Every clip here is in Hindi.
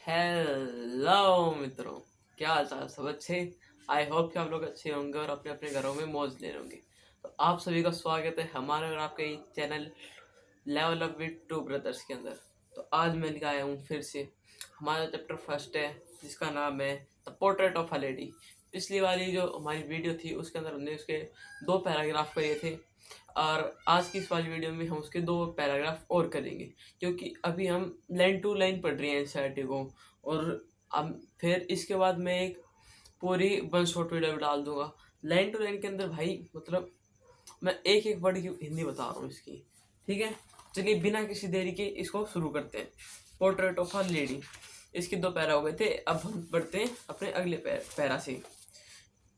हेलो मित्रों, क्या हाल चाल? सब अच्छे? आई होप कि आप लोग अच्छे होंगे और अपने अपने घरों में मौज ले रहे होंगे। तो आप सभी का स्वागत है हमारे और आपके channel level up with two brothers के अंदर। तो आज मैं लेकर आया हूँ फिर से। हमारा चैप्टर फर्स्ट है जिसका नाम है the portrait of a lady. पिछली वाली जो हमारी वीडियो थी उसके अंदर हमने उसके 2 पैराग्राफ करे थे और आज की इस वाली वीडियो में हम उसके 2 पैराग्राफ और करेंगे, क्योंकि अभी हम लाइन टू लाइन पढ़ रहे हैं एनसीईआरटी को। और अब फिर इसके बाद मैं एक पूरी वन शॉट वीडियो डाल दूंगा लाइन टू लाइन के अंदर। भाई मतलब मैं एक एक वर्ड की हिंदी बता रहा हूँ इसकी। ठीक है, चलिए बिना किसी देरी के इसको शुरू करते हैं। पोर्ट्रेट ऑफ अ लेडी, इसके 2 पैरा हो गए थे। अब हम बढ़ते हैं अपने अगले पैरा से।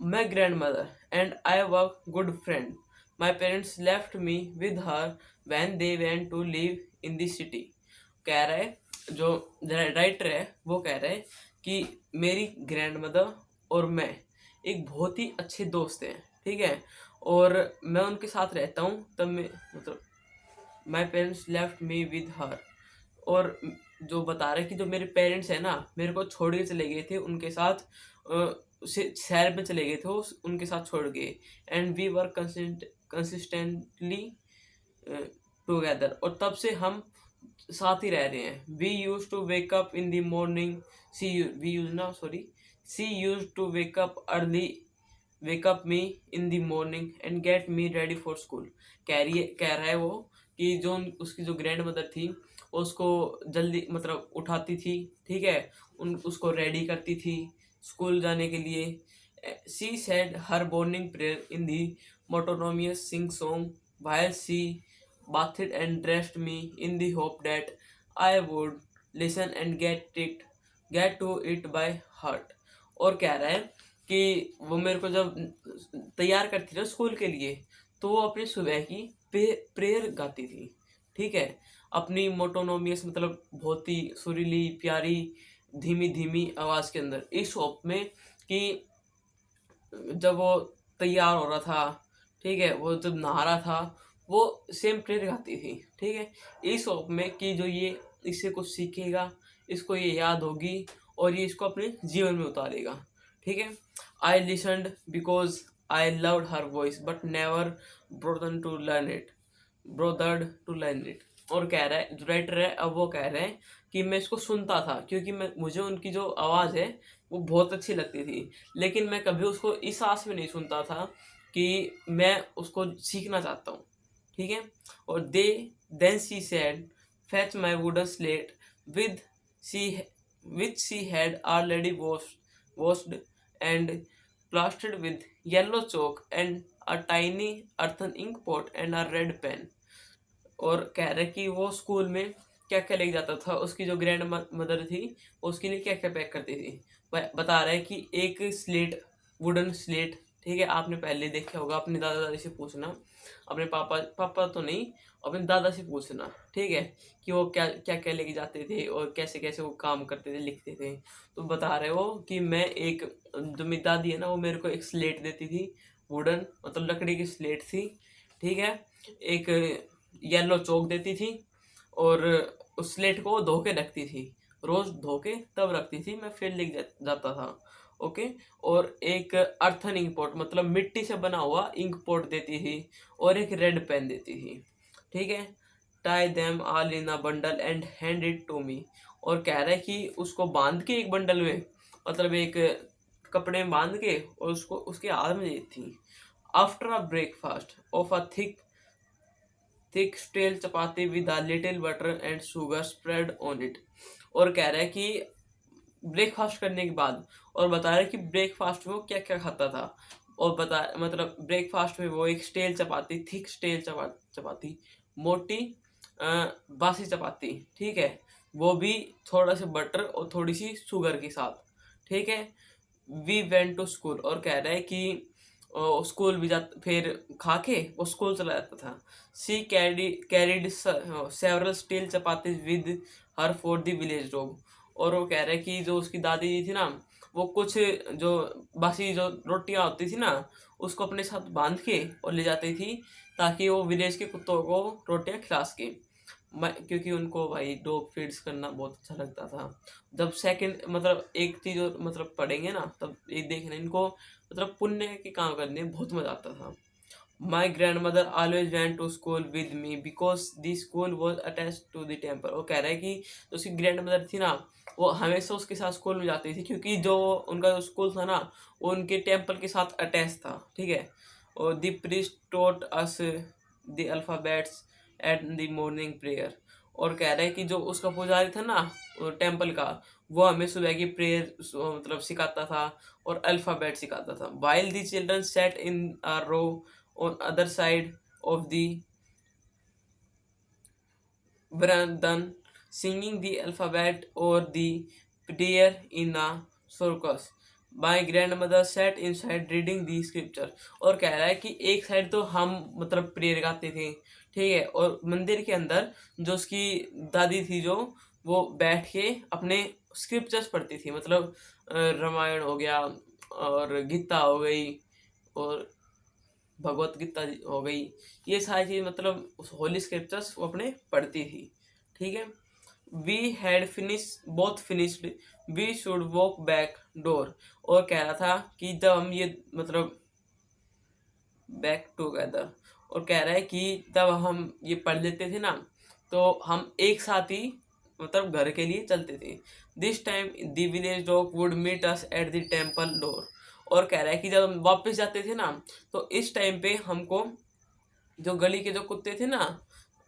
My grandmother and I were good friends. My parents left me with her when they went to live in the city. कह रहा है जो राइटर है वो कह रहा है कि मेरी ग्रैंडमदर और मैं एक बहुत ही अच्छे दोस्त हैं। ठीक है, और मैं उनके साथ रहता हूँ तब मैं मतलब my parents left me with her. और जो बता रहे कि जो मेरे पेरेंट्स हैं ना मेरे को छोड़ के चले गए थे उनके साथ, शहर में चले गए थे वो उनके साथ छोड़ गए। And we were consistently together, और तब से हम साथ ही रह रहे हैं। We used to wake up in the morning, she used to wake up early, wake up me in the morning and get me ready for school. कह रहा है वो कि जो उसकी जो ग्रैंड मदर थी वो उसको जल्दी मतलब उठाती थी। ठीक है, उसको रेडी करती थी स्कूल जाने के लिए। She said her morning prayer in the monotonous sing song while she bathed and dressed me in the hope that I would listen and get to it by heart। और कह रहा है कि वो मेरे को जब तैयार करती थी स्कूल के लिए तो वो अपनी सुबह की प्रेयर गाती थी। ठीक है, अपनी मोटोनोमियस मतलब बहुत ही सुरीली प्यारी धीमी धीमी आवाज़ के अंदर इस शॉप में कि जब वो तैयार हो रहा था, ठीक है, वो जब नहा रहा था वो सेम प्रेयर गाती थी। ठीक है, इस शॉप में कि जो ये इससे कुछ सीखेगा, इसको ये याद होगी और ये इसको अपने जीवन में उतारेगा। ठीक है, I listened because I loved her voice but never bothered to learn it bothered to learn it. और कह रहा है जो राइटर है अब वो कह रहे हैं कि मैं इसको सुनता था क्योंकि मुझे उनकी जो आवाज़ है वो बहुत अच्छी लगती थी, लेकिन मैं कभी उसको इस आस में नहीं सुनता था कि मैं उसको सीखना चाहता हूँ। ठीक है, और then she said fetch my wooden slate with see which she had already washed and plastered with yellow chalk and a tiny earthen ink pot and a red pen। और कह रहे कि वो स्कूल में क्या क्या लेके जाता था, उसकी जो ग्रैंड मदर थी वो उसके लिए क्या क्या पैक करती थी। बता रहा है कि एक स्लेट, वुडन स्लेट, ठीक है, आपने पहले देखा होगा, अपने दादा दादी से पूछना, अपने पापा पापा तो नहीं अपने दादा से पूछना। ठीक है, कि वो क्या क्या क्या लेके जाते थे और कैसे कैसे वो काम करते थे लिखते थे। तो बता रहे हो कि मैं एक, जो मेरी दादी है ना वो मेरे को एक स्लेट देती थी, वुडन मतलब लकड़ी की स्लेट थी। ठीक है, एक येलो चौक देती थी और उस स्लेट को धो के रखती थी, रोज धो के तब रखती थी, मैं फिर लिख जाता था। ओके, और एक अर्थन इंक पॉट मतलब मिट्टी से बना हुआ इंक पॉट देती थी और एक रेड पेन देती थी। ठीक है, tie them all in a bundle and hand it to me. और कह रहा है कि उसको बांध के एक बंडल में मतलब एक कपड़े में बांध के और उसको उसके हाथ में दी थी। After a breakfast of a thick stale chapati with a little butter and sugar spread on it. और कह रहा है कि ब्रेकफास्ट करने के बाद, और बता रहा है कि ब्रेकफास्ट में वो क्या क्या खाता था। और बता मतलब ब्रेकफास्ट में वो एक स्टेल चपाती, थिक स्टेल चपाती, मोटी बासी चपाती, ठीक है, वो भी थोड़ा सा बटर और थोड़ी सी शुगर के साथ। ठीक है, वी वेंट टू स्कूल। और कह रहा है कि स्कूल भी जाता, फिर खा के वो स्कूल चला जाता था। She carried several steel chapatis with her for the village dog. और वो कह रहे हैं कि जो उसकी दादी जी थी ना वो कुछ जो बासी जो रोटियां होती थी ना उसको अपने साथ बांध के और ले जाती थी ताकि वो विलेज के कुत्तों को रोटियां खिला सके। मैं क्योंकि उनको भाई डॉग फीड्स करना बहुत अच्छा लगता था। जब सेकंड मतलब एक चीज और मतलब पढ़ेंगे ना तब ये देखना इनको मतलब पुण्य के काम करने में बहुत मजा आता था। My grandmother always went to school with me because the school was attach to the temple. वो कह रहा है कि जो उसकी ग्रैंड मदर थी ना वो हमेशा उसके साथ स्कूल में जाती थी क्योंकि जो उनका जो स्कूल था ना वो उनके टेम्पल के साथ अटैच था, ठीक है। और the priest taught us the alphabets at the morning prayer. और कह रहा है कि जो उसका पुजारी था ना टेम्पल का वो हमें सुबह की प्रेयर मतलब सिखाता था और अल्फाबेट सिखाता था। While the children sat in a row on other side of the Brandon singing the alphabet or the prayer in a circus. My grandmother sat inside reading the scripture। और कह रहा है कि एक साइड तो हम मतलब प्रेयर गाते थे, ठीक है, और मंदिर के अंदर जो उसकी दादी थी जो वो बैठ के अपने स्क्रिप्चर्स पढ़ती थी, मतलब रामायण हो गया और गीता हो गई और भगवत गीता हो गई, ये सारी चीज मतलब होली स्क्रिप्चर्स वो अपने पढ़ती थी, ठीक है। We had finish both finished we should walk back door. और कह रहा था कि जब हम ये मतलब बैक टुगेदर, और कह रहा है कि तब हम ये पढ़ लेते थे ना तो हम एक साथ ही मतलब घर के लिए चलते थे। This time the village dog would meet us at the temple door. और कह रहा है कि जब हम वापस जाते थे ना तो इस टाइम पे हमको जो गली के जो कुत्ते थे ना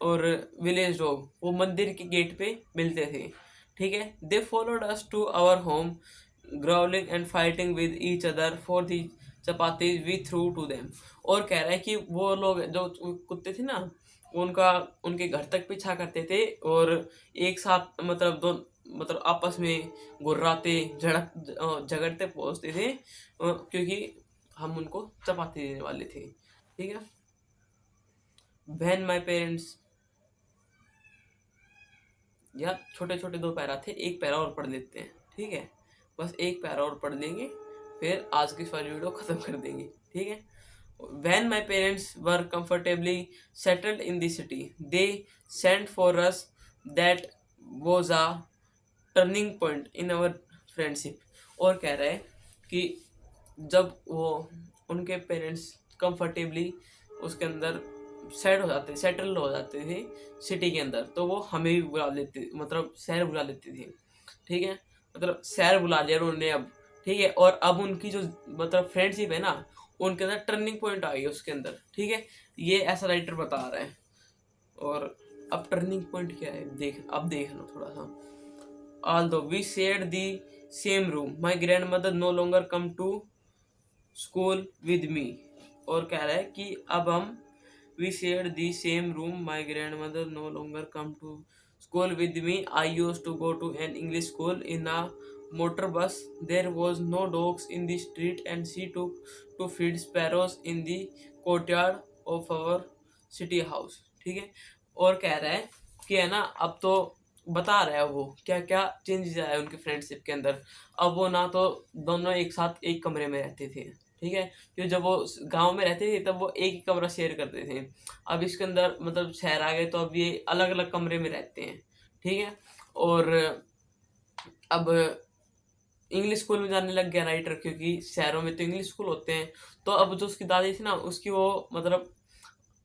और विलेज डॉग वो मंदिर के गेट पे मिलते थे, ठीक है। They followed us to our home growling and fighting with each other for the chapatis we threw to them. और कह रहा है कि वो लोग जो कुत्ते थे ना उनका उनके घर तक पीछा करते थे और एक साथ मतलब दो मतलब आपस में गुर्राते झगड़ते पहुंचते थे क्योंकि हम उनको चपाती देने वाले थे, ठीक है। when my parents, यार छोटे छोटे दो पैरा थे, एक पैरा और पढ़ लेते हैं, ठीक है, बस एक पैरा और पढ़ लेंगे फिर आज की सारी वीडियो खत्म कर देंगे, ठीक है। when my parents were comfortably settled in the city they sent for us। that was a turning point in our friendship. और कह रहा है कि जब वो उनके पेरेंट्स कंफर्टेबली उसके अंदर सेटल हो जाते थे सिटी के अंदर तो वो हमें भी बुला लेते मतलब शहर बुला लेते थे, ठीक है, मतलब शहर बुला लिया उन्होंने अब, ठीक है। और अब उनकी जो मतलब फ्रेंडशिप है ना उनके अंदर टर्निंग पॉइंट आ गया उसके अंदर, ठीक है, ये ऐसा राइटर बता रहा है। और अब टर्निंग पॉइंट क्या है देख अब देखना थोड़ा सा। Although we shared the same room, my grandmother no longer come to school with me। और कह रहा है कि अब हम we shared the same room, my grandmother no longer come to school with me। I used to go to an English school in a motor bus। There was no dogs in the street and she took to feed sparrows in the courtyard of our city house, ठीक है। और कह रहा है कि है ना अब तो बता रहा है वो क्या क्या चेंजेस आए उनके फ्रेंडशिप के अंदर। अब वो ना तो दोनों एक साथ एक कमरे में रहते थे, ठीक है, क्योंकि जब वो गांव में रहते थे तब वो एक ही कमरा शेयर करते थे। अब इसके अंदर मतलब शहर आ गए तो अब ये अलग अलग कमरे में रहते हैं, ठीक है। और अब इंग्लिश स्कूल में जाने लग गया राइटर क्योंकि शहरों में तो इंग्लिश स्कूल होते हैं। तो अब जो उसकी दादी थी ना उसकी वो मतलब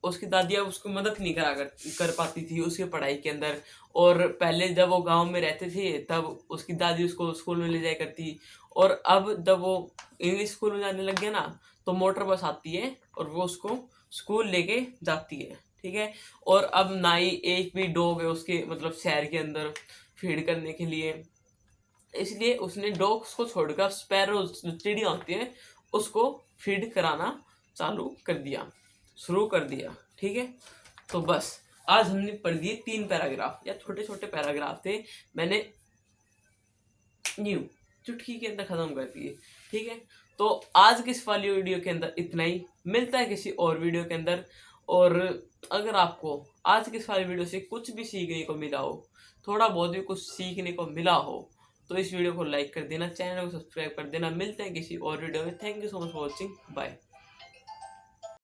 उसकी दादी अब उसको मदद नहीं कर पाती थी उसकी पढ़ाई के अंदर। और पहले जब वो गांव में रहते थे तब उसकी दादी उसको स्कूल में ले जाया करती। और अब जब वो इंग्लिश स्कूल में जाने लग गया ना तो मोटर बस आती है और वो उसको स्कूल लेके जाती है, ठीक है। और अब ना ही एक भी डॉग है उसके मतलब शहर के अंदर फीड करने के लिए, इसलिए उसने डॉग्स को छोड़कर स्पैरो जो चिड़िया होती है उसको फीड कराना चालू कर दिया शुरू कर दिया, ठीक है। तो बस आज हमने पढ़ दिए 3 पैराग्राफ या छोटे छोटे पैराग्राफ थे, मैंने न्यू चुटकी के अंदर खत्म कर दिए, ठीक है। तो आज की इस वाली वीडियो के अंदर इतना ही, मिलता है किसी और वीडियो के अंदर। और अगर आपको आज की इस वाली वीडियो से कुछ भी सीखने को मिला हो, थोड़ा बहुत भी कुछ सीखने को मिला हो, तो इस वीडियो को लाइक कर देना, चैनल को सब्सक्राइब कर देना। मिलते हैं किसी और वीडियो में। Thank you so much for watching, bye.